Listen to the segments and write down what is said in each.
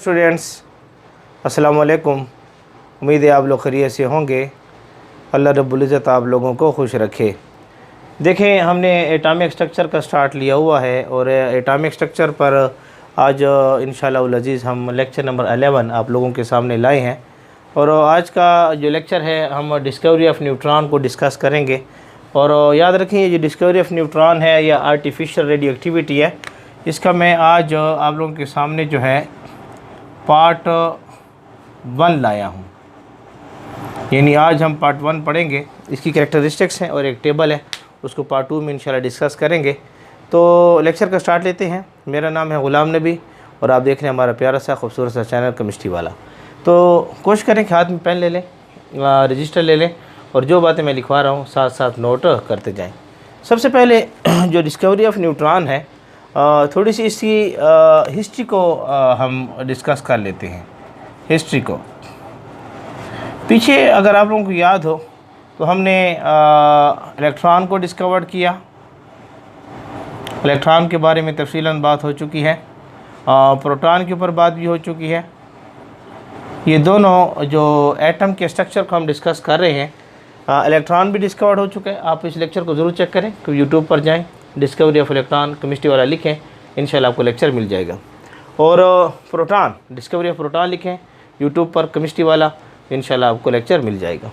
Students, अस्सलाम वालेकुम। उम्मीद है आप लोग खैरियत से होंगे। अल्लाह रब्बुल इज़्ज़त आप लोगों को खुश रखे। देखें, हमने एटॉमिक स्ट्रक्चर का स्टार्ट लिया हुआ है और एटॉमिक स्ट्रक्चर पर आज इंशाअल्लाह अज़ीज़ हम लेक्चर नंबर 11 आप लोगों के सामने लाए हैं। और आज का जो लेक्चर है हम डिस्कवरी ऑफ न्यूट्रॉन को डिस्कस करेंगे। और याद रखें, ये जो डिस्कवरी ऑफ न्यूट्रॉन है या आर्टिफिशियल रेडियोएक्टिविटी है, इसका मैं आज आप लोगों के सामने जो है पार्ट 1 लाया हूँ। यानी आज हम पार्ट 1 पढ़ेंगे, इसकी कैरेक्टरिस्टिक्स हैं और एक टेबल है, उसको पार्ट 2 में इंशाल्लाह डिस्कस करेंगे। तो लेक्चर का स्टार्ट लेते हैं। मेरा नाम है ग़ुलाम नबी और आप देख रहे हैं हमारा प्यारा सा खूबसूरत सा चैनल केमिस्ट्री वाला। तो कोशिश करें कि हाथ में पेन ले लें, रजिस्टर ले लें और जो बातें मैं लिखवा रहा हूँ साथ साथ नोट करते जाएँ। सबसे पहले जो डिस्कवरी ऑफ न्यूट्रॉन है, थोड़ी सी इसकी हिस्ट्री को हम डिस्कस कर लेते हैं। हिस्ट्री को पीछे अगर आप लोगों को याद हो तो हमने इलेक्ट्रॉन को डिस्कवर किया। इलेक्ट्रॉन के बारे में तफसीलन बात हो चुकी है, प्रोटॉन के ऊपर बात भी हो चुकी है। ये दोनों जो एटम के स्ट्रक्चर को हम डिस्कस कर रहे हैं, इलेक्ट्रॉन भी डिस्कवर्ड हो चुका है। आप इस लेक्चर को ज़रूर चेक करें कि यूट्यूब पर जाएं, डिस्कवरी ऑफ इलेक्ट्रॉन केमिस्ट्री वाला लिखें, इंशाल्लाह आपको लेक्चर मिल जाएगा। और प्रोटॉन, डिस्कवरी ऑफ प्रोटॉन लिखें यूट्यूब पर केमिस्ट्री वाला, इंशाल्लाह आपको लेक्चर मिल जाएगा।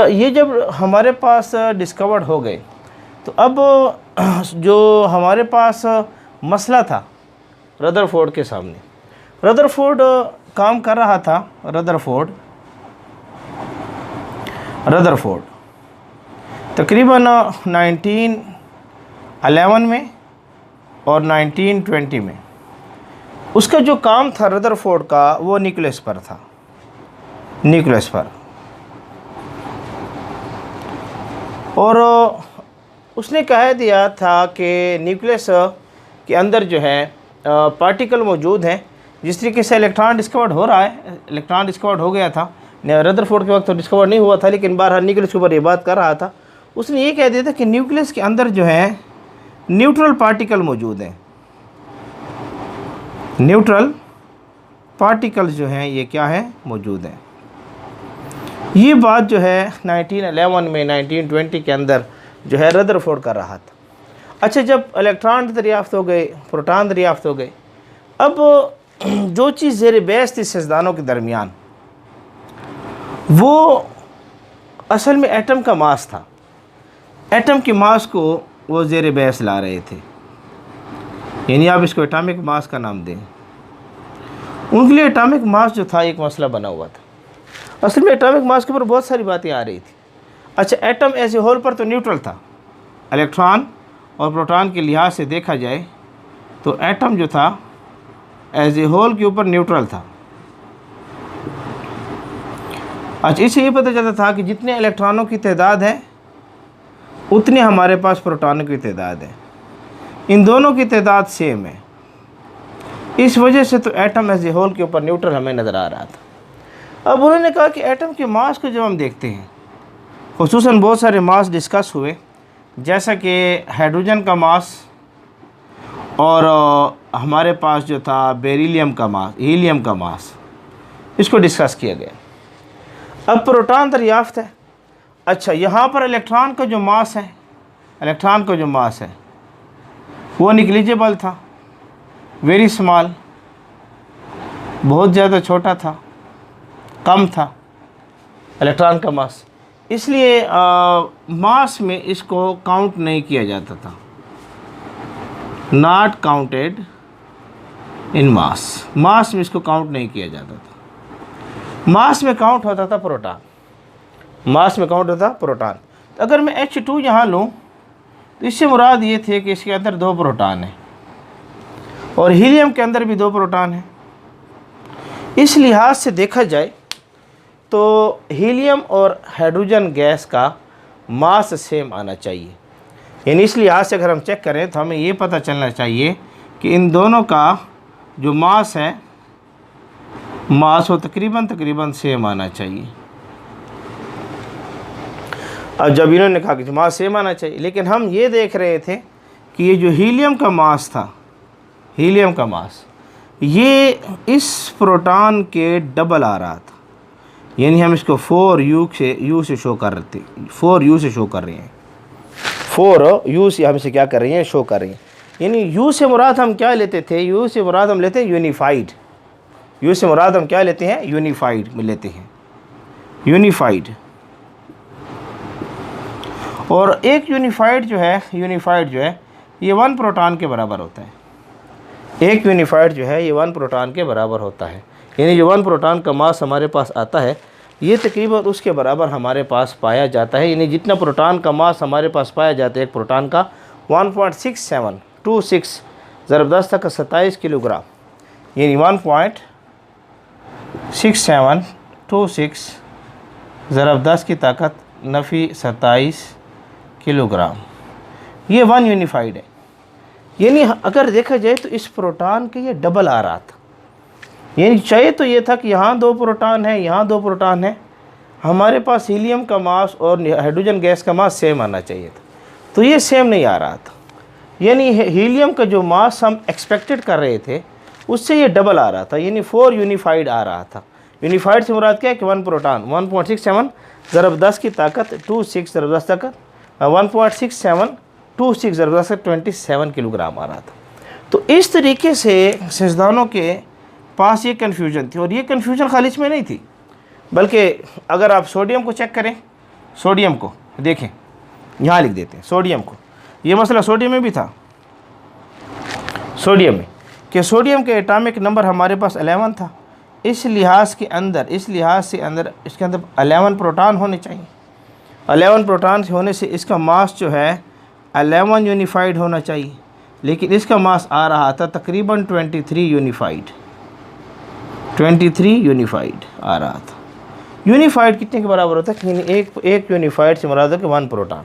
ये जब हमारे पास डिस्कवर्ड हो गए तो अब जो हमारे पास मसला था रदरफोर्ड के सामने, रदरफोर्ड काम कर रहा था। रदरफोर्ड तकरीबन 1911 में और 1920 में उसका जो काम था रदरफोर्ड का, वो न्यूक्लियस पर था। न्यूक्लियस पर, और उसने कह दिया था कि न्यूक्लियस के अंदर जो है पार्टिकल मौजूद हैं। जिस तरीके से इलेक्ट्रॉन डिस्कवर्ड हो रहा है, इलेक्ट्रॉन डिस्कवर्ड हो गया था, रदरफोर्ड के वक्त तो डिस्कवर नहीं हुआ था, लेकिन बारह न्यूक्लियस के ऊपर ये बात कर रहा था। उसने ये कह दिया था कि न्यूक्लियस के अंदर जो है न्यूट्रल पार्टिकल मौजूद हैं। न्यूट्रल पार्टिकल जो हैं ये क्या है, मौजूद हैं। ये बात जो है 1911 में 1920 के अंदर जो है रदरफोर्ड कर रहा था। अच्छा, जब इलेक्ट्रॉन दरियाफ्त हो गए, प्रोटॉन दरियाफ्त हो गए, अब जो चीज़ ज़ेर बहस थी सियासतदानों के दरमियान, वो असल में एटम का मास था। एटम के मास को वो ज़ेर बहस ला रहे थे। यानी आप इसको एटॉमिक मास का नाम दें। उनके लिए एटॉमिक मास जो था एक मसला बना हुआ था। असल में एटॉमिक मास के ऊपर बहुत सारी बातें आ रही थी। अच्छा, एटम एज ए होल पर तो न्यूट्रल था। इलेक्ट्रॉन और प्रोटॉन के लिहाज से देखा जाए तो एटम जो था एज ए होल के ऊपर न्यूट्रल था। अच्छा, इससे ये पता चलता था कि जितने इलेक्ट्रॉनों की तादाद है उतने हमारे पास प्रोटॉनों की तादाद है। इन दोनों की तादाद सेम है। इस वजह से तो एटम एज ए होल के ऊपर न्यूट्रल हमें नज़र आ रहा था। अब उन्होंने कहा कि एटम के मास को जब हम देखते हैं, खुसूसन बहुत सारे मास डिस्कस हुए, जैसा कि हाइड्रोजन का मास और हमारे पास जो था बेरिलियम का मास, हीलियम का मास, इसको डिस्कस किया गया। अब प्रोटॉन दरियाफ्त है। अच्छा, यहाँ पर इलेक्ट्रॉन का जो मास है, इलेक्ट्रॉन का जो मास है वो निग्लिजिबल था, वेरी स्मॉल, बहुत ज़्यादा छोटा था, कम था इलेक्ट्रॉन का मास। इसलिए मास में इसको काउंट नहीं किया जाता था, नॉट काउंटेड इन मास। मास में इसको काउंट नहीं किया जाता था। मास में काउंट होता था प्रोटॉन, मास में काउंट होता था प्रोटॉन। तो अगर मैं H2 यहाँ लूँ तो इससे मुराद ये थे कि इसके अंदर 2 प्रोटॉन हैं और हीलियम के अंदर भी 2 प्रोटॉन हैं। इस लिहाज से देखा जाए तो हीलियम और हाइड्रोजन गैस का मास सेम आना चाहिए। यानी इस लिहाज से अगर हम चेक करें तो हमें ये पता चलना चाहिए कि इन दोनों का जो मास है, मास वो तकरीबन सेम आना चाहिए। अब जब इन्होंने कहा कि मास सेम आना चाहिए, लेकिन हम ये देख रहे थे कि ये जो हीलियम का मास था, हीलियम का मास ये इस प्रोटॉन के डबल आ रहा था, यानी हम इसको 4u से शो कर रहे थे, 4u से शो कर रहे हैं, 4u से हम इसे क्या कर रहे हैं, शो कर रहे हैं। यानी u से मुराद हम क्या लेते थे, u से मुराद हम लेते हैं यूनिफाइड, u से मुराद हम क्या लेते हैं, यूनिफाइड में लेते हैं, यूनिफाइड। और एक यूनिफाइड जो है ये 1 प्रोटॉन के बराबर होता है, एक यूनिफाइड जो है ये 1 प्रोटॉन के बराबर होता है। यानी जो 1 प्रोटॉन का मास हमारे पास आता है ये तकरीबन उसके बराबर हमारे पास पाया जाता है। यानी जितना प्रोटॉन का मास हमारे पास पाया जाता है एक प्रोटॉन का 1.6726 ज़रब 10 तक 27 किलोग्राम, यानी 1.6726 ज़रब 10 की ताकत नफ़ी 27 किलोग्राम, ये 1 यूनिफाइड है। यानी अगर देखा जाए तो इस प्रोटॉन के ये डबल आ रहा था, यानी चाहिए तो ये था कि यहाँ 2 प्रोटॉन है, यहाँ 2 प्रोटॉन है, हमारे पास हीलियम का मास और हाइड्रोजन गैस का मास सेम आना चाहिए था, तो ये सेम नहीं आ रहा था। यानी हीलियम का जो मास हम एक्सपेक्टेड कर रहे थे उससे ये डबल आ रहा था, यानी 4 यूनिफाइड आ रहा था। यूनिफाइड से मुराद क्या है कि 1 प्रोटॉन 1.67 ज़रब 10 की ताकत 26 ज़रब 10 तक 1.6726 ज़रब 10 तक 27 किलोग्राम आ रहा था। तो इस तरीके से सिजदानों के पास ये कन्फ्यूजन थी, और ये कन्फ्यूजन खाली इसमें नहीं थी, बल्कि अगर आप सोडियम को चेक करें, सोडियम को देखें, यहाँ लिख देते हैं सोडियम को, ये मसला सोडियम में भी था, सोडियम में कि सोडियम के एटॉमिक नंबर हमारे पास 11 था, इस लिहाज से अंदर इसके अंदर 11 प्रोटॉन होने चाहिए। 11 प्रोटॉन होने से इसका मास जो है 11 यूनिफाइड होना चाहिए, लेकिन इसका मास आ रहा था तकरीबन 23 यूनिफाइड, 23 यूनिफाइड आ रहा था। यूनिफाइड कितने के बराबर होता है, यानी एक यूनिफाइड से मुराद है कि 1 प्रोटॉन,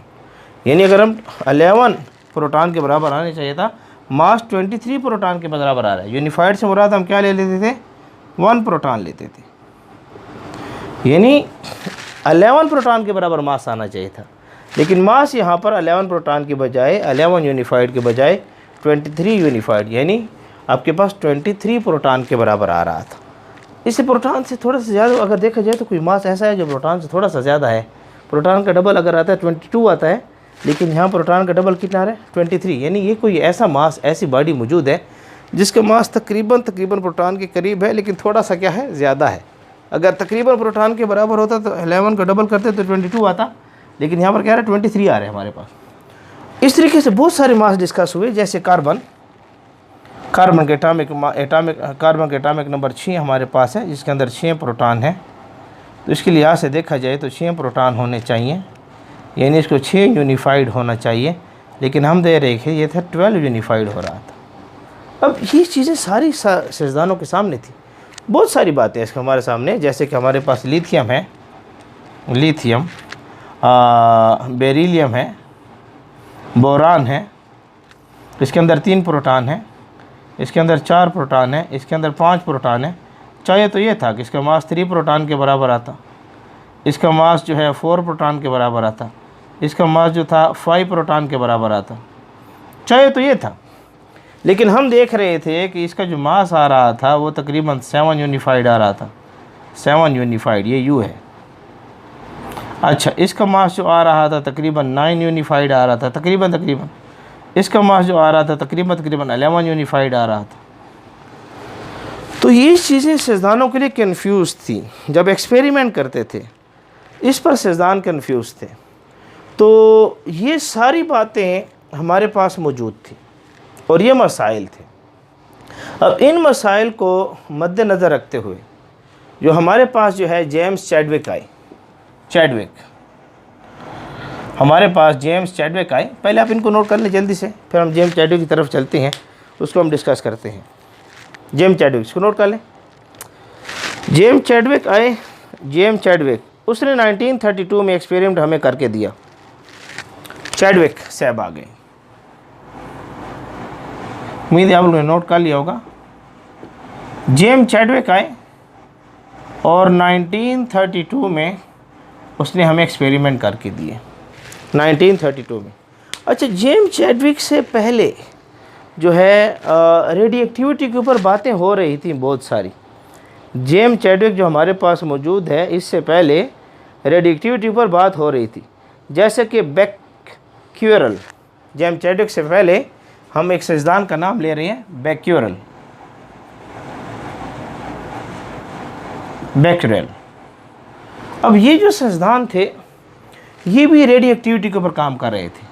यानी अगर हम 11 प्रोटॉन के बराबर आने चाहिए था, मास 23 प्रोटॉन के बराबर आ रहा है। यूनिफाइड से मुराद हम क्या ले लेते थे, 1 प्रोटॉन लेते थे, यानी 11 प्रोटॉन के बराबर मास आना चाहिए था, लेकिन मास यहाँ पर 11 प्रोटॉन के बजाय 11 यूनिफाइड के बजाय 23 यूनिफाइड, यानी आपके पास 23 प्रोटॉन के बराबर आ रहा था। इस प्रोटॉन से थोड़ा सा ज़्यादा अगर देखा जाए तो कोई मास ऐसा है जो प्रोटॉन से थोड़ा सा ज़्यादा है। प्रोटॉन का डबल अगर आता है 22 आता है, लेकिन यहाँ प्रोटॉन का डबल कितना आ रहा है 23, यानी ये कोई ऐसा मास, ऐसी बॉडी मौजूद है जिसका मास तकरीबन प्रोटॉन के करीब है, लेकिन थोड़ा सा क्या है, ज़्यादा है। अगर तकरीबन प्रोटॉन के बराबर होता तो 11 का डबल करते तो 22 आता, लेकिन यहाँ पर क्या है 23 आ रहे हैं हमारे पास। इस तरीके से बहुत सारे मास डिस्कस हुए, जैसे कार्बन के एटॉमिक नंबर 6 हमारे पास है, जिसके अंदर 6 प्रोटॉन है। तो इसके लिहाज से देखा जाए तो 6 प्रोटॉन होने चाहिए, यानी इसको 6 यूनिफाइड होना चाहिए, लेकिन हम दे रहे थे ये था 12 यूनिफाइड हो रहा था। अब ये चीज़ें सारी सिजदानों के सामने थी, बहुत सारी बातें इसके हमारे सामने, जैसे कि हमारे पास लिथियम है, बेरिलियम है, बोरान है, इसके अंदर 3 प्रोटॉन है, इसके अंदर 4 प्रोटॉन है, इसके अंदर 5 प्रोटॉन है। चाहिए तो ये था कि इसका मास 3 प्रोटॉन के बराबर आता, इसका मास जो है 4 प्रोटॉन के बराबर आता, इसका मास जो था 5 प्रोटॉन के बराबर आता, चाहिए तो ये था। लेकिन हम देख रहे थे कि इसका जो मास आ रहा था वो तकरीबन 7 यूनिफाइड आ रहा था, 7 यूनिफाइड, ये यू है। अच्छा, इसका मास जो आ रहा था तकरीबन 9 यूनिफाइड आ रहा था, तकरीबन इसका मास जो आ रहा था तकरीबन 11 यूनिफाइड आ रहा था। तो ये चीज़ें सिजदानों के लिए कंफ्यूज थी, जब एक्सपेरिमेंट करते थे इस पर सिजदान कंफ्यूज थे। तो ये सारी बातें हमारे पास मौजूद थी और ये मसाइल थे। अब इन मसाइल को मद्देनज़र रखते हुए जो हमारे पास जो है जेम्स चैडविक आए, हमारे पास जेम्स चैडविक आए। पहले आप इनको नोट कर लें जल्दी से, फिर हम जेम्स चैडविक की तरफ चलते हैं, उसको हम डिस्कस करते हैं। जेम्स चैडविक, इसको नोट कर लें। जेम्स चैडविक आए, जेम्स चैडविक, उसने 1932 में एक्सपेरिमेंट हमें करके दिया। चैडविक साहब आ गए, उम्मीद है आप लोगों ने नोट कर लिया होगा। जेम्स चैडविक आए और 1932 में उसने हमें एक्सपेरिमेंट करके दिए, 1932 में। अच्छा, जेम्स चैडविक से पहले जो है रेडियो एक्टिविटी के ऊपर बातें हो रही थी बहुत सारी। जेम्स चैडविक जो हमारे पास मौजूद है, इससे पहले रेडियो एक्टिविटी पर बात हो रही थी, जैसे कि बैक्यूरल। जेम्स चैडविक से पहले हम एक साइंसदान का नाम ले रहे हैं, बैक्यूरल। अब ये जो साइंसदान थे, ये भी रेडियो एक्टिविटी के ऊपर काम कर रहे थे।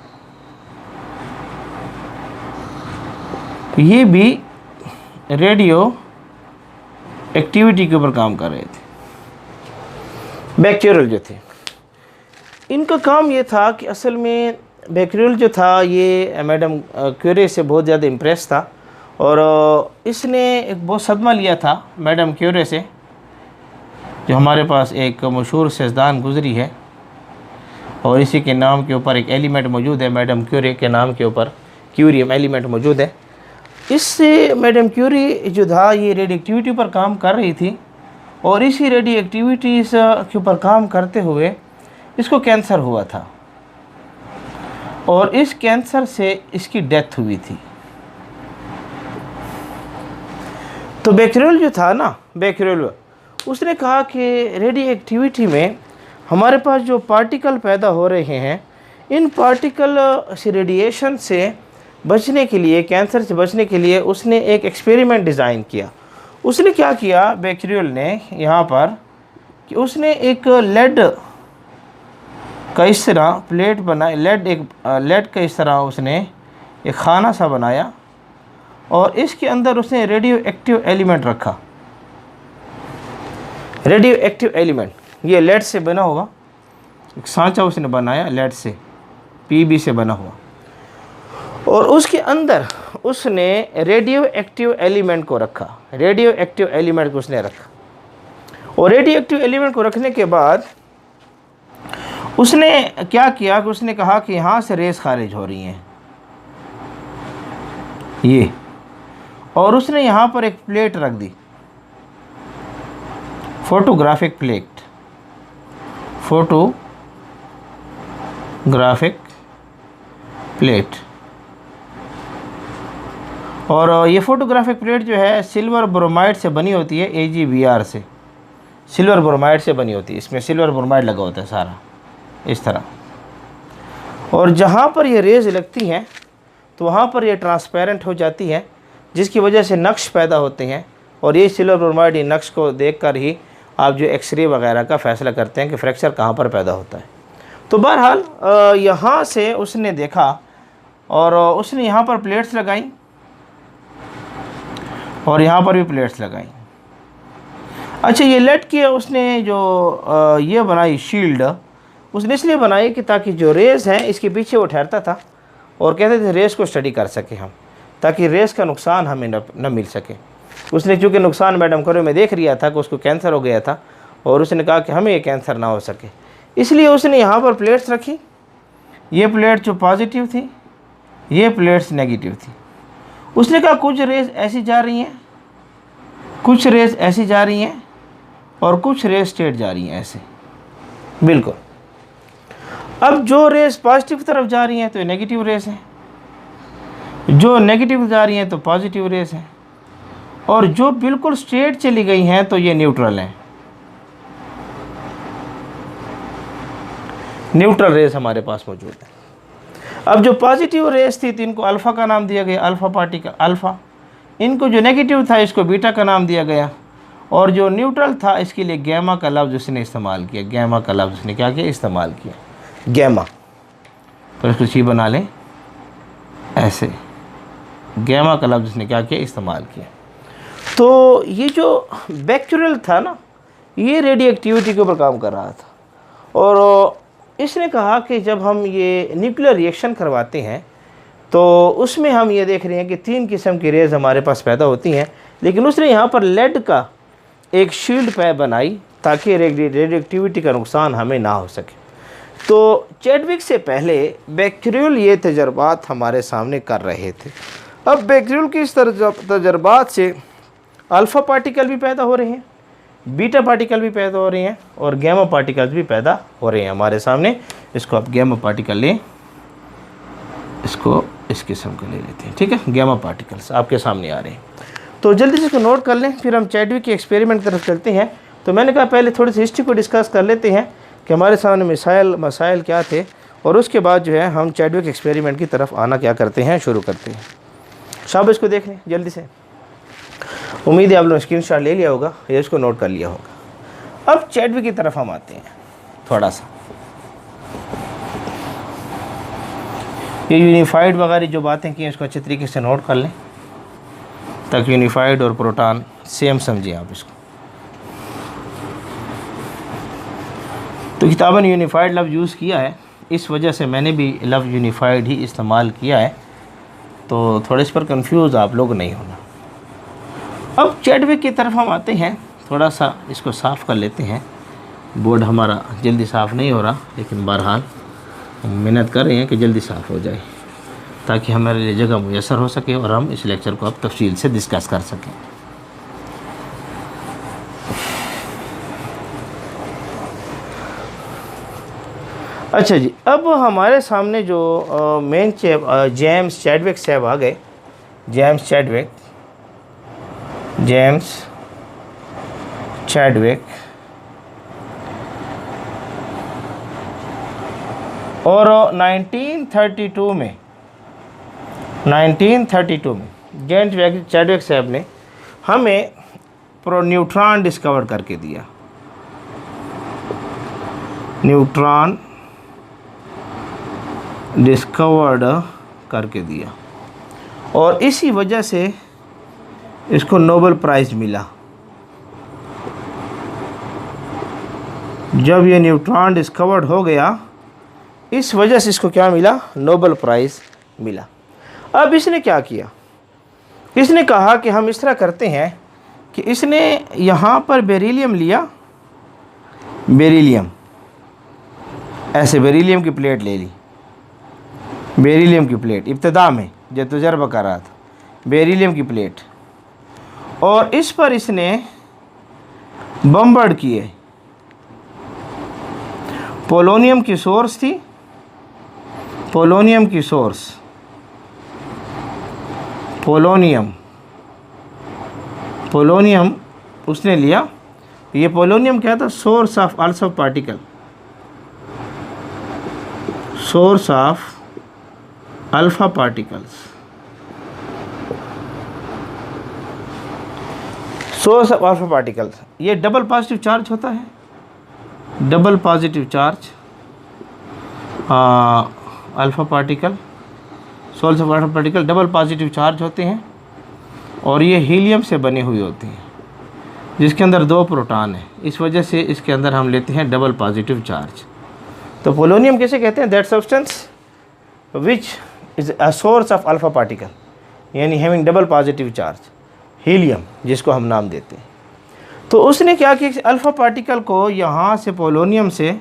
ये भी रेडियो एक्टिविटी के ऊपर काम कर रहे थे। बैक्यूरल जो थे, इनका काम ये था कि असल में बैक्यूरल जो था ये मैडम क्यूरी से बहुत ज़्यादा इम्प्रेस था और इसने एक बहुत सदमा लिया था मैडम क्यूरी से, जो हमारे पास एक मशहूर साइंसदान गुजरी है और इसी के नाम के ऊपर एक एलिमेंट मौजूद है, मैडम क्यूरी के नाम के ऊपर क्यूरियम एलिमेंट मौजूद है। इससे मैडम क्यूरी जो था ये रेडियो एक्टिविटी पर काम कर रही थी और इसी रेडियो एक्टिविटीज़ के ऊपर काम करते हुए इसको कैंसर हुआ था और इस कैंसर से इसकी डेथ हुई थी। तो बैक्यूरल जो था ना, बैक्यूरल, उसने कहा कि रेडियो एक्टिविटी में हमारे पास जो पार्टिकल पैदा हो रहे हैं, इन पार्टिकल से रेडिएशन से बचने के लिए, कैंसर से बचने के लिए उसने एक एक्सपेरिमेंट डिज़ाइन किया। उसने क्या किया बैक्यूरल ने यहाँ पर कि उसने एक लेड का इस तरह प्लेट बनाई, लेड का इस तरह उसने एक खाना सा बनाया और इसके अंदर उसने रेडियो एक्टिव एलिमेंट रखा। रेडियो एक्टिव एलिमेंट ये लेड से बना हुआ एक सांचा उसने बनाया, लेड से, पीबी से बना हुआ, और उसके अंदर उसने रेडियो एक्टिव एलिमेंट को रखा। रेडियो एक्टिव एलिमेंट को उसने रखा और रेडियो एक्टिव एलिमेंट को रखने के बाद उसने क्या किया कि उसने कहा कि यहाँ से रेस खारिज हो रही हैं ये, और उसने यहाँ पर एक प्लेट रख दी, फोटोग्राफिक प्लेट, फोटोग्राफिक प्लेट। और ये फोटोग्राफिक प्लेट जो है सिल्वर ब्रोमाइड से बनी होती है, AgBr से, सिल्वर ब्रोमाइड से बनी होती है। इसमें सिल्वर ब्रोमाइड लगा होता है सारा इस तरह, और जहाँ पर ये रेज़ लगती हैं तो वहाँ पर ये ट्रांसपेरेंट हो जाती है, जिसकी वजह से नक्श पैदा होते हैं और ये सिल्वर ब्रोमाइड ये नक्श को देखकर ही आप जो एक्सरे वगैरह का फ़ैसला करते हैं कि फ्रैक्चर कहाँ पर पैदा होता है। तो बहरहाल यहाँ से उसने देखा और उसने यहाँ पर प्लेट्स लगाई और यहाँ पर भी प्लेट्स लगाई। अच्छा, ये लेड की उसने जो ये बनाई शील्ड, उसने इसलिए बनाई कि ताकि जो रेस हैं इसके पीछे वो ठहरता था और कहते थे रेस को स्टडी कर सके हम, ताकि रेस का नुकसान हमें न मिल सके। उसने चूँकि नुकसान मैडम क्यूरी में देख लिया था कि उसको कैंसर हो गया था और उसने कहा कि हमें ये कैंसर ना हो सके, इसलिए उसने यहाँ पर प्लेट्स रखी। ये प्लेट जो पॉजिटिव थी, ये प्लेट्स नेगेटिव थी। उसने कहा कुछ रेस ऐसी जा रही हैं, कुछ रेस ऐसी जा रही हैं और कुछ रेस स्ट्रेट जा रही हैं ऐसे, बिल्कुल। अब जो रेस पॉजिटिव तरफ जा रही हैं तो ये नेगेटिव रेस हैं, जो नेगेटिव जा रही हैं तो पॉजिटिव रेस हैं, और जो बिल्कुल स्ट्रेट चली गई हैं तो ये न्यूट्रल हैं। न्यूट्रल रेस हमारे पास मौजूद है। अब जो पॉजिटिव रेस थी तो इनको अल्फ़ा का नाम दिया गया, अल्फ़ा पार्टिकल अल्फ़ा। इनको जो नेगेटिव था इसको बीटा का नाम दिया गया, और जो न्यूट्रल था इसके लिए गैमा का लफ्ज़ उसने इस्तेमाल किया। गैमा का लफ्ज़ उसने क्या किया, इस्तेमाल किया, गैमा। तो इसको सी बना लें ऐसे, गैमा का लफ्ज़ उसने क्या किया, इस्तेमाल किया। तो ये जो बैक्यूरल था ना, ये रेडियो एक्टिविटी के ऊपर काम कर रहा था और इसने कहा कि जब हम ये न्यूक्लियर रिएक्शन करवाते हैं तो उसमें हम ये देख रहे हैं कि 3 किस्म की रेज़ हमारे पास पैदा होती हैं, लेकिन उसने यहाँ पर लेड का एक शील्ड पैप बनाई ताकि रेडियो एक्टिविटी का नुकसान हमें ना हो सके। तो चैडविक से पहले बैक्यूरल ये तजर्बात हमारे सामने कर रहे थे। अब बैक्यूरल की इस तजर्बात से अल्फ़ा पार्टिकल भी पैदा हो रहे हैं, बीटा पार्टिकल भी पैदा हो रहे हैं और गैमा पार्टिकल्स भी पैदा हो रहे हैं हमारे सामने। इसको आप गैमा पार्टिकल लें, इसको इस किस्म का ले लेते हैं, ठीक है। गामा पार्टिकल्स आपके सामने आ रहे हैं, तो जल्दी से इसको नोट कर लें, फिर हम चैडविक के एक्सपेरिमेंट की तरफ चलते हैं। तो मैंने कहा पहले थोड़ी सी हिस्ट्री को डिस्कस कर लेते हैं कि हमारे सामने मसाइल क्या थे, और उसके बाद जो है हम चैडविक एक्सपेरिमेंट की तरफ आना क्या करते हैं, शुरू करते हैं। शाबाश को देख लें जल्दी से। उम्मीद है आप लोगों ने स्क्रीनशॉट ले लिया होगा या इसको नोट कर लिया होगा। अब चैडविक की तरफ हम आते हैं थोड़ा सा। ये यूनिफाइड वगैरह जो बातें की इसको अच्छे तरीके से नोट कर लें, ताकि यूनिफाइड और प्रोटॉन सेम समझें आप इसको। तो किताबों ने यूनिफाइड लफ्ज़ यूज़ किया है, इस वजह से मैंने भी लफ्ज़ यूनिफाइड ही इस्तेमाल किया है, तो थोड़े इस पर कंफ्यूज आप लोग नहीं होना। अब चैडविक की तरफ हम आते हैं, थोड़ा सा इसको साफ़ कर लेते हैं। बोर्ड हमारा जल्दी साफ़ नहीं हो रहा, लेकिन बहरहाल हम मेहनत कर रहे हैं कि जल्दी साफ़ हो जाए, ताकि हमारे लिए जगह मुयसर हो सके और हम इस लेक्चर को अब तफसील से डिस्कस कर सकें। अच्छा जी, अब हमारे सामने जो मेन जेम्स चैडविक साहब आ गए। जेम्स चैडविक और 1932 में जेम्स चैडविक साहब ने हमें न्यूट्रॉन डिस्कवर करके दिया। न्यूट्रॉन डिस्कवर्ड करके दिया, और इसी वजह से इसको नोबेल प्राइज़ मिला। जब ये न्यूट्रॉन डिस्कवर्ड हो गया, इस वजह से इसको क्या मिला, नोबेल प्राइज़ मिला। अब इसने क्या किया, इसने कहा कि हम इस तरह करते हैं कि इसने यहाँ पर बेरिलियम लिया, ऐसे बेरिलियम की प्लेट ले ली, बेरिलियम की प्लेट इब्तिदा में जब तजर्बा कर रहा था, बेरिलियम की प्लेट, और इस पर इसने बम्बर्ड किए। पोलोनियम की सोर्स थी, पोलोनियम उसने लिया। ये पोलोनियम क्या था, source of alpha particle, source of alpha particles, source of alpha particles. ये डबल पॉजिटिव चार्ज होता है, double positive charge alpha particle, source of alpha particle double positive charge होते हैं, और ये हीलियम से बने हुए होते हैं, जिसके अंदर 2 प्रोटॉन है। इस वजह से इसके अंदर हम लेते हैं डबल पॉजिटिव चार्ज। तो पोलोनियम कैसे कहते हैं, that substance which is a source of alpha particle, यानी having double positive charge, helium जिसको हम नाम देते हैं। तो उसने क्या किया, अल्फ़ा पार्टिकल को यहाँ से पोलोनियम से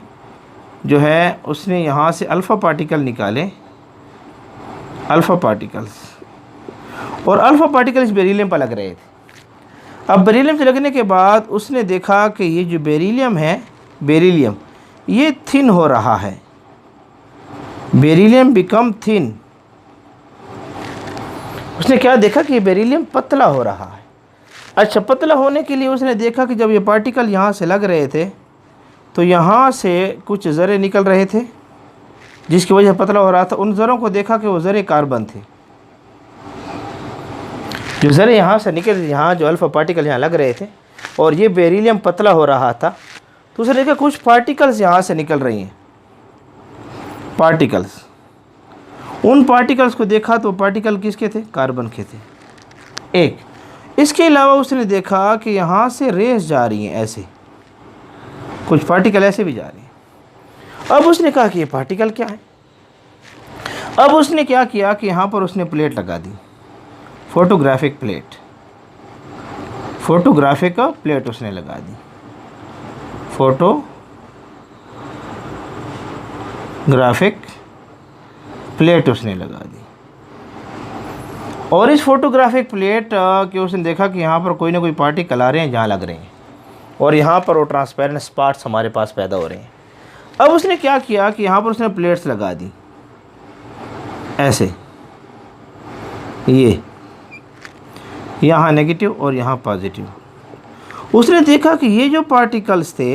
जो है उसने यहाँ से अल्फ़ा पार्टिकल निकाले, अल्फ़ा पार्टिकल्स, और अल्फ़ा पार्टिकल इस बेरिलियम पर लग रहे थे। अब बेरिलियम से लगने के बाद उसने देखा कि ये जो बेरिलियम है, बेरिलियम ये थिन हो रहा है, बेरिलियम बिकम थिन। उसने क्या देखा कि बेरिलियम पतला हो रहा है। अच्छा, पतला होने के लिए उसने देखा कि जब ये पार्टिकल यहाँ से लग रहे थे तो यहाँ से कुछ ज़रे निकल रहे थे, जिसकी वजह से पतला हो रहा था। उन ज़रों को देखा कि वो ज़रे कार्बन थे, जो ज़रे यहाँ से निकल, यहाँ जो अल्फ़ा पार्टिकल यहाँ लग रहे थे, और ये बेरिलियम पतला हो रहा था। तो उसने देखा कुछ पार्टिकल्स यहाँ से निकल रही हैं, पार्टिकल्स। उन पार्टिकल्स को देखा तो पार्टिकल किसके थे, कार्बन के थे एक। इसके अलावा उसने देखा कि यहाँ से रेस जा रही हैं, ऐसे कुछ पार्टिकल ऐसे भी जा रही हैं। अब उसने कहा कि ये पार्टिकल क्या है। अब उसने क्या किया कि यहाँ पर उसने प्लेट लगा दी, फोटोग्राफिक प्लेट, फोटोग्राफिक प्लेट उसने लगा दी, फोटोग्राफिक प्लेट उसने लगा दी। और इस फोटोग्राफिक प्लेट के उसने देखा कि यहाँ पर कोई ना कोई पार्टिकल आ रहे हैं, जहाँ लग रहे हैं, और यहाँ पर वो ट्रांसपेरेंट स्पॉट्स हमारे पास पैदा हो रहे हैं। अब उसने क्या किया कि यहाँ पर उसने प्लेट्स लगा दी ऐसे, ये यहाँ नेगेटिव और यहाँ पॉजिटिव। उसने देखा कि ये जो पार्टिकल्स थे,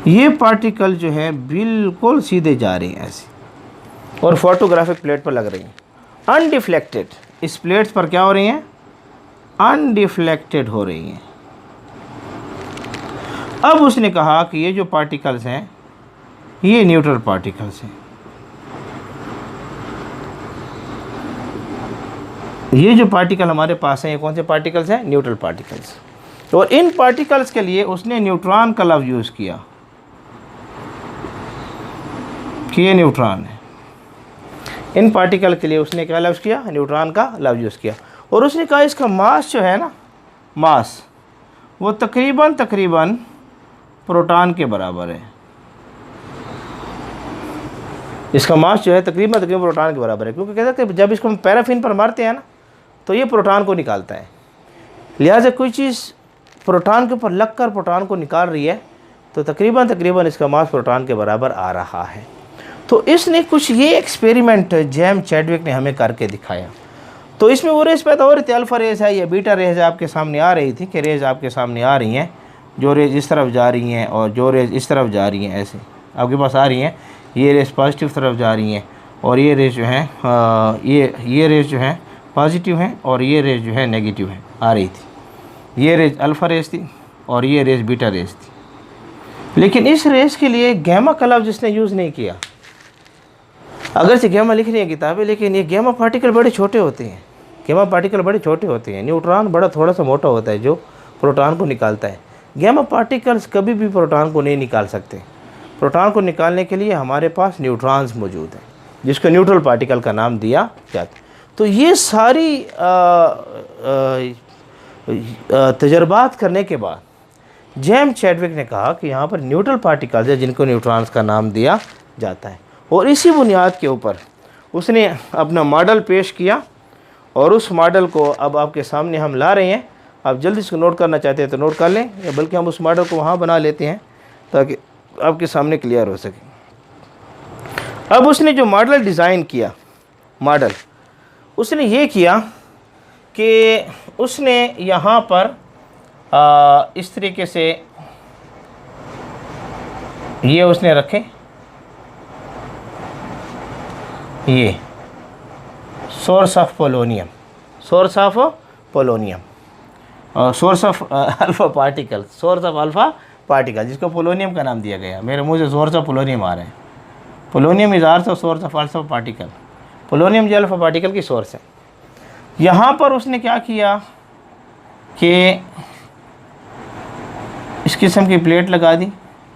ये पार्टिकल जो है बिल्कुल सीधे जा रहे हैं ऐसे, और फोटोग्राफिक प्लेट पर लग रही हैं अनडिफ्लेक्टेड। इस प्लेट्स पर क्या हो रही हैं? अनडिफ्लेक्टेड हो रही हैं। अब उसने कहा कि ये जो पार्टिकल्स हैं ये न्यूट्रल पार्टिकल्स हैं। ये जो पार्टिकल हमारे पास हैं ये कौन से पार्टिकल्स हैं? Neutral particles. और इन पार्टिकल्स के लिए उसने न्यूट्रॉन का लफ्ज़ यूज़ किया कि ये न्यूट्रॉन है। इन पार्टिकल के लिए उसने क्या लफ्ज़ किया? न्यूट्रॉन का लफ्ज़ यूज़ किया। और उसने कहा इसका मास जो है ना, मास वो तकरीबन प्रोटॉन के बराबर है। इसका मास जो है तकरीबन प्रोटॉन के बराबर है, क्योंकि कहते हैं कि जब इसको हम पैराफिन पर मारते हैं ना तो ये प्रोटॉन को निकालता है। लिहाजा कोई चीज़ प्रोटॉन के ऊपर लगकर प्रोटॉन को निकाल रही है तो तकरीबन इसका मास प्रोटॉन के बराबर आ रहा है। तो इसने कुछ ये एक्सपेरिमेंट जेम्स चैडविक ने हमें करके दिखाया। तो इसमें वो रेस पैदा हो रही थी, अल्फ़ा रेस है या बीटा रेस आपके सामने आ रही थी कि रेस आपके सामने आ रही हैं, जो रेस इस तरफ जा रही हैं और जो रेस इस तरफ जा रही हैं, ऐसे आपके पास आ रही हैं। ये रेस पॉजिटिव तरफ जा रही हैं और ये रेस जो है ये रेस जो है पॉजिटिव हैं और ये रेस जो है नेगेटिव है आ रही थी। ये रेस अल्फ़ा रेस थी और ये रेस बीटा रेस थी। लेकिन इस रेस के लिए गैमा का लफ्ज़ जिसने यूज़ नहीं किया। अगर से गैमा लिख रही हैं किताबें, लेकिन ये गैमा पार्टिकल बड़े छोटे होते हैं। गैमा पार्टिकल बड़े छोटे होते हैं। न्यूट्रॉन बड़ा थोड़ा सा मोटा होता है जो प्रोटॉन को निकालता है। गैमा पार्टिकल्स कभी भी प्रोटॉन को नहीं निकाल सकते। प्रोटॉन को निकालने के लिए हमारे पास न्यूट्रॉन्स मौजूद हैं, जिसको न्यूट्रल पार्टिकल का नाम दिया जाता है। तो ये सारी तजर्बात करने के बाद जेम्स चैडविक ने कहा कि यहाँ पर न्यूट्रल पार्टिकल्स है जिनको न्यूट्रॉन्स का नाम दिया जाता है। और इसी बुनियाद के ऊपर उसने अपना मॉडल पेश किया और उस मॉडल को अब आपके सामने हम ला रहे हैं। आप जल्दी से नोट करना चाहते हैं तो नोट कर लें, या बल्कि हम उस मॉडल को वहाँ बना लेते हैं ताकि आपके सामने क्लियर हो सके। अब उसने जो मॉडल डिज़ाइन किया, मॉडल उसने ये किया कि उसने यहाँ पर इस तरीके से ये उसने रखे, ये source of polonium, source of polonium और source of alpha particle, source of alpha particle, जिसको पोलोनियम का नाम दिया गया। मेरे मुंह से सोर्स ऑफ पोलोनियम आ रहा है। Polonium is also source of alpha particle. Polonium जो अल्फ़ा पार्टिकल की सोर्स है। यहाँ पर उसने क्या किया कि इस किस्म की प्लेट लगा दी,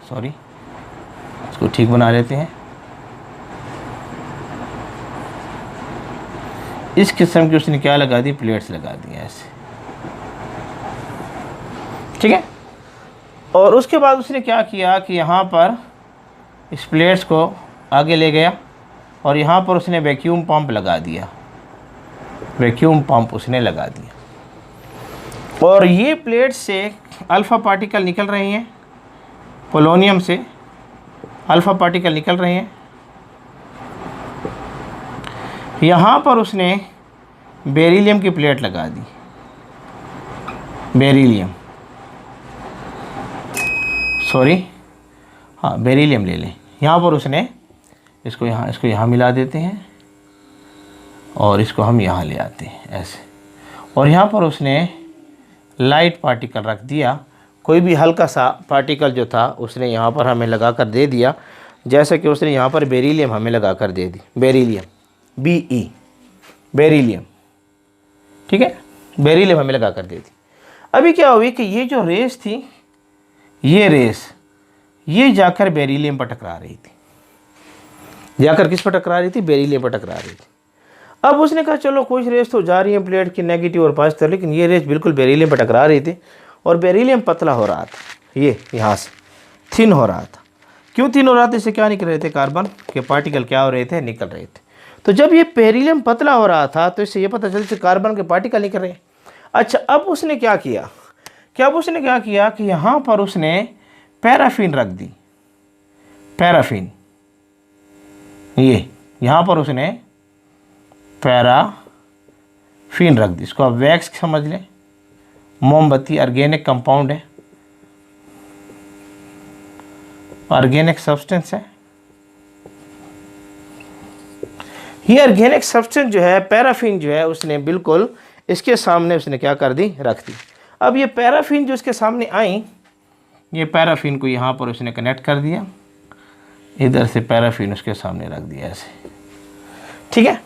सॉरी इसको ठीक बना लेते हैं। इस किस्म की उसने क्या लगा दी? प्लेट्स लगा दी ऐसे, ठीक है। और उसके बाद उसने क्या किया कि यहाँ पर इस प्लेट्स को आगे ले गया और यहाँ पर उसने वैक्यूम पंप लगा दिया, वैक्यूम पंप उसने लगा दिया। और ये प्लेट्स से अल्फ़ा पार्टिकल निकल रहे हैं, पोलोनियम से अल्फ़ा पार्टिकल निकल रहे हैं। यहाँ पर उसने बेरिलियम की प्लेट लगा दी, बेरिलियम, सॉरी हाँ बेरिलियम ले लें। यहाँ पर उसने इसको यहाँ मिला देते हैं और इसको हम यहाँ ले आते हैं ऐसे। और यहाँ पर उसने लाइट पार्टिकल रख दिया, कोई भी हल्का सा पार्टिकल जो था उसने यहाँ पर हमें लगा कर दे दिया। जैसे कि उसने यहाँ पर बेरिलियम हमें लगा कर दे दी, बेरिलियम BE, बेरिलियम, ठीक है, बेरिलियम हमें लगा कर दे दी। अभी क्या हुई कि ये जो रेस थी, ये रेस ये जाकर बेरिलियम पर टकरा रही थी, जाकर किस पर टकरा रही थी? बेरिलियम पर टकरा रही थी। अब उसने कहा चलो कुछ रेस तो जा रही है प्लेट की नेगेटिव और पॉजिटिव, लेकिन ये रेस बिल्कुल बेरिलियम पर टकरा रही थी और बेरिलियम पतला हो रहा था, ये यहाँ से थिन हो रहा था। क्यों थिन हो रहा था? इससे क्या निकल रहे थे? कार्बन के पार्टिकल क्या हो रहे थे? निकल रहे थे। तो जब ये बेरिलियम पतला हो रहा था तो इससे ये पता चलता है कार्बन के पार्टिकल निकल रहे हैं। अच्छा, अब उसने क्या किया कि यहाँ पर उसने पैराफिन रख दी, पैराफिन, ये यहाँ पर उसने पैराफिन फिन रख दी, इसको आप वैक्स समझ लें, मोमबत्ती ऑर्गेनिक कंपाउंड है, ऑर्गेनिक सब्सटेंस है। ये ऑर्गेनिक सब्सटेंस जो है पैराफिन जो है उसने बिल्कुल इसके सामने उसने क्या कर दी, रख दी। अब ये पैराफिन जो इसके सामने आई, ये पैराफिन को यहाँ पर उसने कनेक्ट कर दिया, इधर से पैराफिन उसके सामने रख दिया ऐसे, ठीक है।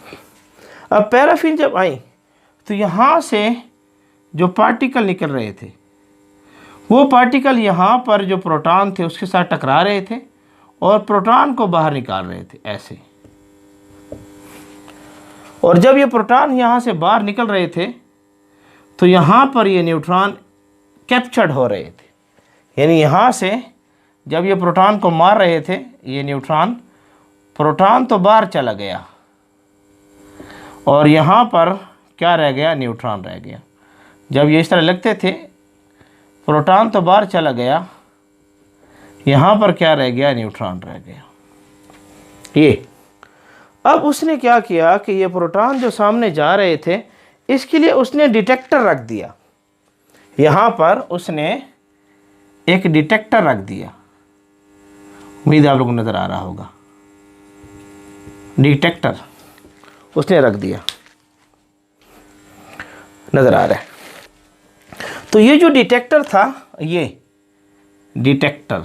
अब पैराफिन जब आई तो यहाँ से जो पार्टिकल निकल रहे थे वो पार्टिकल यहाँ पर जो प्रोटॉन थे उसके साथ टकरा रहे थे और प्रोटॉन को बाहर निकाल रहे थे ऐसे। और जब ये प्रोटॉन यहाँ से बाहर निकल रहे थे तो यहाँ पर ये न्यूट्रॉन कैप्चर्ड हो रहे थे, यानी यहाँ से जब ये प्रोटॉन को मार रहे थे ये न्यूट्रॉन, प्रोटॉन तो बाहर चला गया और यहाँ पर क्या रह गया, न्यूट्रॉन रह गया। जब ये इस तरह लगते थे प्रोटॉन तो बाहर चला गया, यहाँ पर क्या रह गया, न्यूट्रॉन रह गया। ये अब उसने क्या किया कि ये प्रोटॉन जो सामने जा रहे थे इसके लिए उसने डिटेक्टर रख दिया, यहाँ पर उसने एक डिटेक्टर रख दिया, उम्मीद आप लोगों को नज़र आ रहा होगा, डिटेक्टर उसने रख दिया, नज़र आ रहा है। तो ये जो डिटेक्टर था, ये डिटेक्टर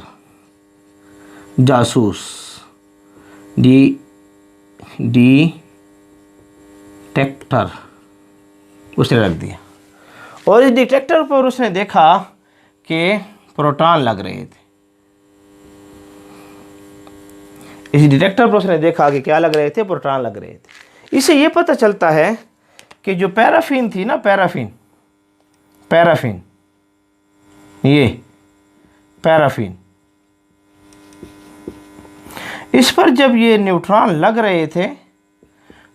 जासूस डिटेक्टर उसने रख दिया और इस डिटेक्टर पर उसने देखा कि प्रोटॉन लग रहे थे। इस डिटेक्टर पर उसने देखा कि क्या लग रहे थे, प्रोटॉन लग रहे थे। इससे ये पता चलता है कि जो पैराफिन थी ना, पैराफिन ये पैराफिन, इस पर जब ये न्यूट्रॉन लग रहे थे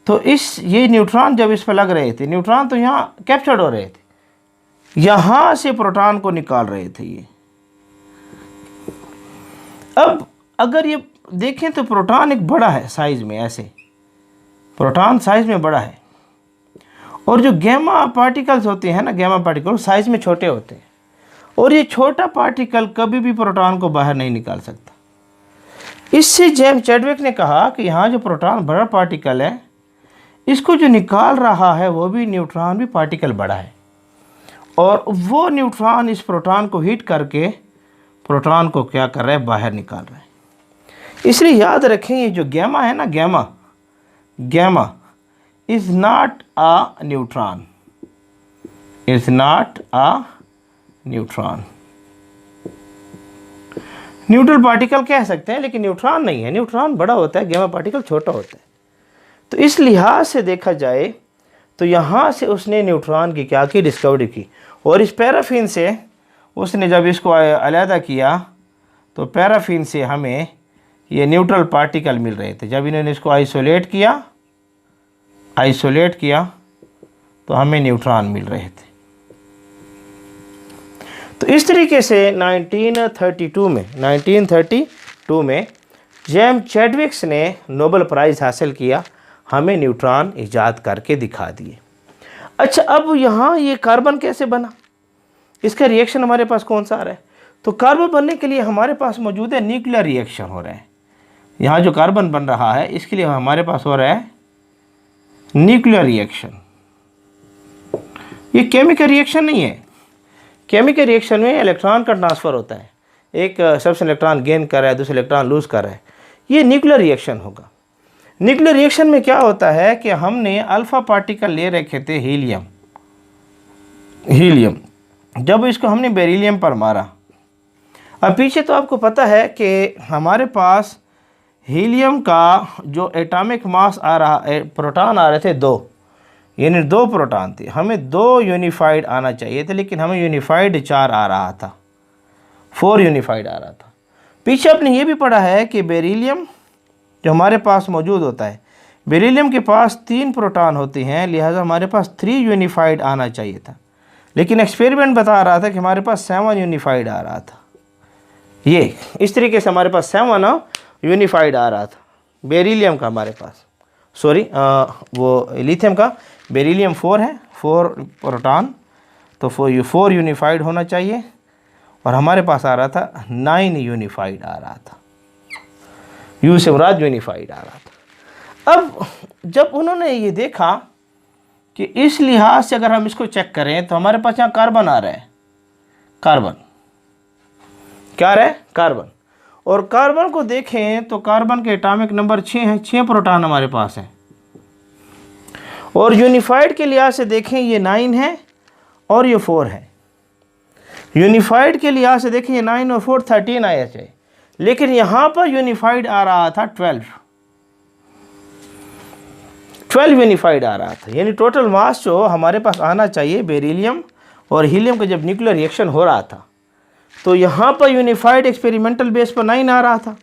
तो ये न्यूट्रॉन जब इस पर लग रहे थे, न्यूट्रॉन तो यहाँ कैप्चर्ड हो रहे थे, यहाँ से प्रोटॉन को निकाल रहे थे ये। अब अगर ये देखें तो प्रोटॉन एक बड़ा है साइज में, ऐसे प्रोटॉन साइज में बड़ा है और जो गैमा पार्टिकल्स होते हैं ना, गैमा पार्टिकल साइज में छोटे होते हैं और ये छोटा पार्टिकल कभी भी प्रोटॉन को बाहर नहीं निकाल सकता। इससे जेम्स चैडविक ने कहा कि यहाँ जो प्रोटॉन बड़ा पार्टिकल है, इसको जो निकाल रहा है वो भी न्यूट्रॉन भी पार्टिकल बड़ा है और वो न्यूट्रॉन इस प्रोटॉन को हिट करके प्रोटॉन को क्या कर रहा है, बाहर निकाल रहा है। इसलिए याद रखें ये जो गैमा है ना, gamma is not a neutron, is not a neutron. Neutral particle कह सकते हैं लेकिन न्यूट्रॉन नहीं है, न्यूट्रॉन बड़ा होता है, गैमा पार्टिकल छोटा होता है। तो इस लिहाज से देखा जाए तो यहाँ से उसने न्यूट्रॉन की क्या की, डिस्कवरी की। और इस पैराफिन से उसने जब इसको अलहदा किया तो पैराफिन से हमें ये न्यूट्रल पार्टिकल मिल रहे थे। जब इन्होंने इसको आइसोलेट किया तो हमें न्यूट्रॉन मिल रहे थे। तो इस तरीके से 1932 में जेम्स चैडविक ने नोबेल प्राइज़ हासिल किया, हमें न्यूट्रॉन ईजाद करके दिखा दिए। अच्छा, अब यहाँ ये कार्बन कैसे बना, इसका रिएक्शन हमारे पास कौन सा आ रहा है? तो कार्बन बनने के लिए हमारे पास मौजूद है न्यूक्लियर रिएक्शन हो रहा है। यहाँ जो कार्बन बन रहा है इसके लिए हमारे पास हो रहा है न्यूक्लियर रिएक्शन। ये केमिकल रिएक्शन नहीं है। केमिकल रिएक्शन में इलेक्ट्रॉन का ट्रांसफ़र होता है, एक सबसे इलेक्ट्रॉन गेन कर रहा है, दूसरे इलेक्ट्रॉन लूज़ कर रहा है, ये न्यूक्लियर रिएक्शन होगा। न्यूक्लियर रिएक्शन में क्या होता है कि हमने अल्फ़ा पार्टिकल ले रखे थे हीलियम, जब इसको हमने बेरिलियम पर मारा। अब पीछे तो आपको पता है कि हमारे पास हीलियम का जो एटॉमिक मास आ रहा, प्रोटॉन आ रहे थे 2, यानी 2 प्रोटॉन थे, हमें 2 यूनिफाइड आना चाहिए थे लेकिन हमें यूनिफाइड 4 आ रहा था, 4 यूनिफाइड आ रहा था। पीछे आपने ये भी पढ़ा है कि बेरिलियम जो हमारे पास मौजूद होता है, बेरिलियम के पास 3 प्रोटॉन होते हैं, लिहाजा हमारे पास 3 यूनिफाइड आना चाहिए था, लेकिन एक्सपेरिमेंट बता रहा था कि हमारे पास 7 यूनिफाइड आ रहा था। ये इस तरीके से हमारे पास 7 यूनिफाइड आ रहा था बेरिलियम का, हमारे पास सॉरी वो लिथियम का, बेरिलियम 4 है, 4 प्रोटॉन, तो 4 यूनिफाइड होना चाहिए, और हमारे पास आ रहा था 9 यूनिफाइड आ रहा था, यू से मुराद यूनिफाइड आ रहा था। अब जब उन्होंने ये देखा कि इस लिहाज से अगर हम इसको चेक करें तो हमारे पास यहाँ कार्बन आ रहा है, कार्बन क्या आ रहा है, कार्बन, और कार्बन को देखें तो कार्बन के एटॉमिक नंबर 6 हैं, 6 प्रोटॉन हमारे पास हैं, और यूनिफाइड के लिहाज से देखें ये 9 है और ये 4 है। यूनिफाइड के लिहाज से देखें ये 9 और 4 13 आया चाहिए, लेकिन यहाँ पर यूनिफाइड आ रहा था 12 यूनिफाइड आ रहा था, यानी टोटल मास जो हमारे पास आना चाहिए बेरिलियम और हीलियम का जब न्यूक्लियर रिएक्शन हो रहा था तो यहाँ पर यूनिफाइड एक्सपेरिमेंटल बेस पर 9 आ रहा था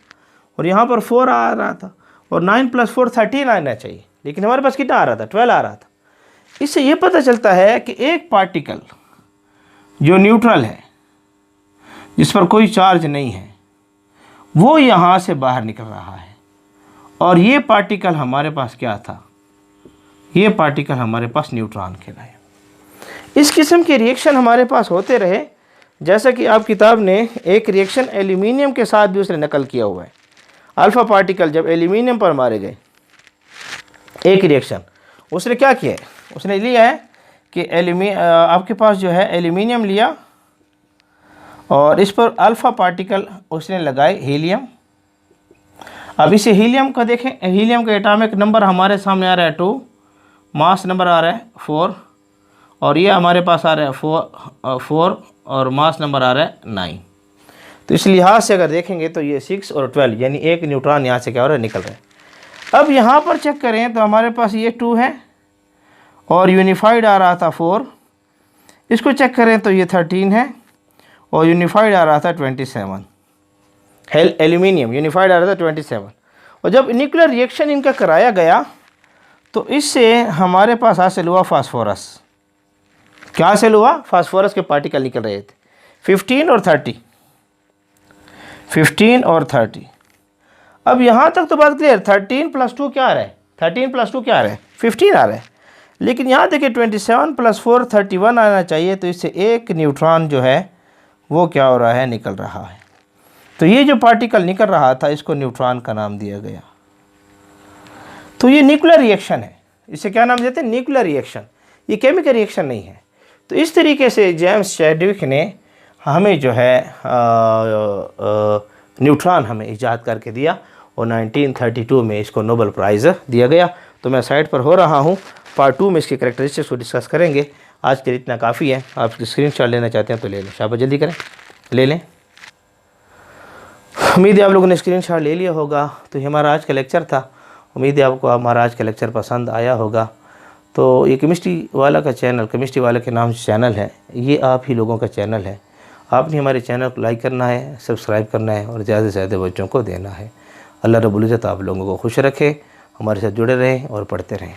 और यहाँ पर 4 आ रहा था, और 9 + 4 13 आना चाहिए, लेकिन हमारे पास कितना आ रहा था, 12 आ रहा था। इससे ये पता चलता है कि एक पार्टिकल जो न्यूट्रल है, जिस पर कोई चार्ज नहीं है, वो यहाँ से बाहर निकल रहा है, और ये पार्टिकल हमारे पास क्या था, ये पार्टिकल हमारे पास न्यूट्रॉन कहलाया। इस किस्म के रिएक्शन हमारे पास होते रहे, जैसा कि आप किताब ने एक रिएक्शन एल्यूमिनियम के साथ भी उसने नकल किया हुआ है। अल्फ़ा पार्टिकल जब एल्यूमिनियम पर मारे गए, एक रिएक्शन उसने क्या किया है, उसने लिया है कि आपके पास जो है एल्यूमिनियम लिया और इस पर अल्फ़ा पार्टिकल उसने लगाए हीलियम। अब इसे हीलियम का देखें, हीलियम का एटॉमिक नंबर हमारे सामने आ रहा है 2, मास नंबर आ रहा है 4, और ये हमारे पास आ रहा है 4 और मास नंबर आ रहा है 9। तो इस लिहाज से अगर देखेंगे तो ये 6 और 12 यानी एक न्यूट्रॉन यहाँ से क्या हो रहा है, निकल रहा है। अब यहाँ पर चेक करें तो हमारे पास ये 2 है और यूनिफाइड आ रहा था 4, इसको चेक करें तो ये 13 है और यूनिफाइड आ रहा था 27, एल्यूमिनियम यूनिफाइड आ रहा था 27। और जब न्यूक्लियर रिएक्शन इनका कराया गया तो इससे हमारे पास हासिल हुआ फास्फोरस। क्या हासिल हुआ, फास्फोरस के पार्टिकल निकल रहे थे 15 और 30, 15 और 30। अब यहाँ तक तो बात क्लियर, 13 + 2 क्या आ रहा है, 13 + 2 क्या आ रहा है, 15 आ रहा है, लेकिन यहाँ देखिए 27 + 4 31 आना चाहिए, तो इससे एक न्यूट्रॉन जो है वो क्या हो रहा है, निकल रहा है। तो ये जो पार्टिकल निकल रहा था इसको न्यूट्रॉन का नाम दिया गया। तो ये न्यूक्लियर रिएक्शन है, इसे क्या नाम देते हैं, न्यूक्लियर रिएक्शन, ये केमिकल रिएक्शन नहीं है। तो इस तरीके से जेम्स चैडविक ने हमें जो है न्यूट्रॉन हमें इजाद करके दिया और 1932 में इसको नोबेल प्राइज़ दिया गया। तो मैं साइड पर हो रहा हूँ, पार्ट 2 में इसके कैरेक्टरिस्टिक्स को डिस्कस करेंगे। आज के लिए इतना काफ़ी है। आप स्क्रीनशॉट लेना चाहते हैं तो ले लें, शाबाश जल्दी करें, ले लें। उम्मीद है आप लोगों ने स्क्रीनशॉट ले लिया होगा। तो ये हमारा आज का लेक्चर था, उम्मीद है आपको हमारा आज का लेक्चर पसंद आया होगा। तो ये केमिस्ट्री वाला का चैनल, केमिस्ट्री वाला के नाम से चैनल है, ये आप ही लोगों का चैनल है। आपने हमारे चैनल को लाइक करना है, सब्सक्राइब करना है और ज़्यादा से ज़्यादा बच्चों को देना है। अल्लाह रब्बुल इज़्ज़त आप लोगों को खुश रखे, हमारे साथ जुड़े रहें और पढ़ते रहें।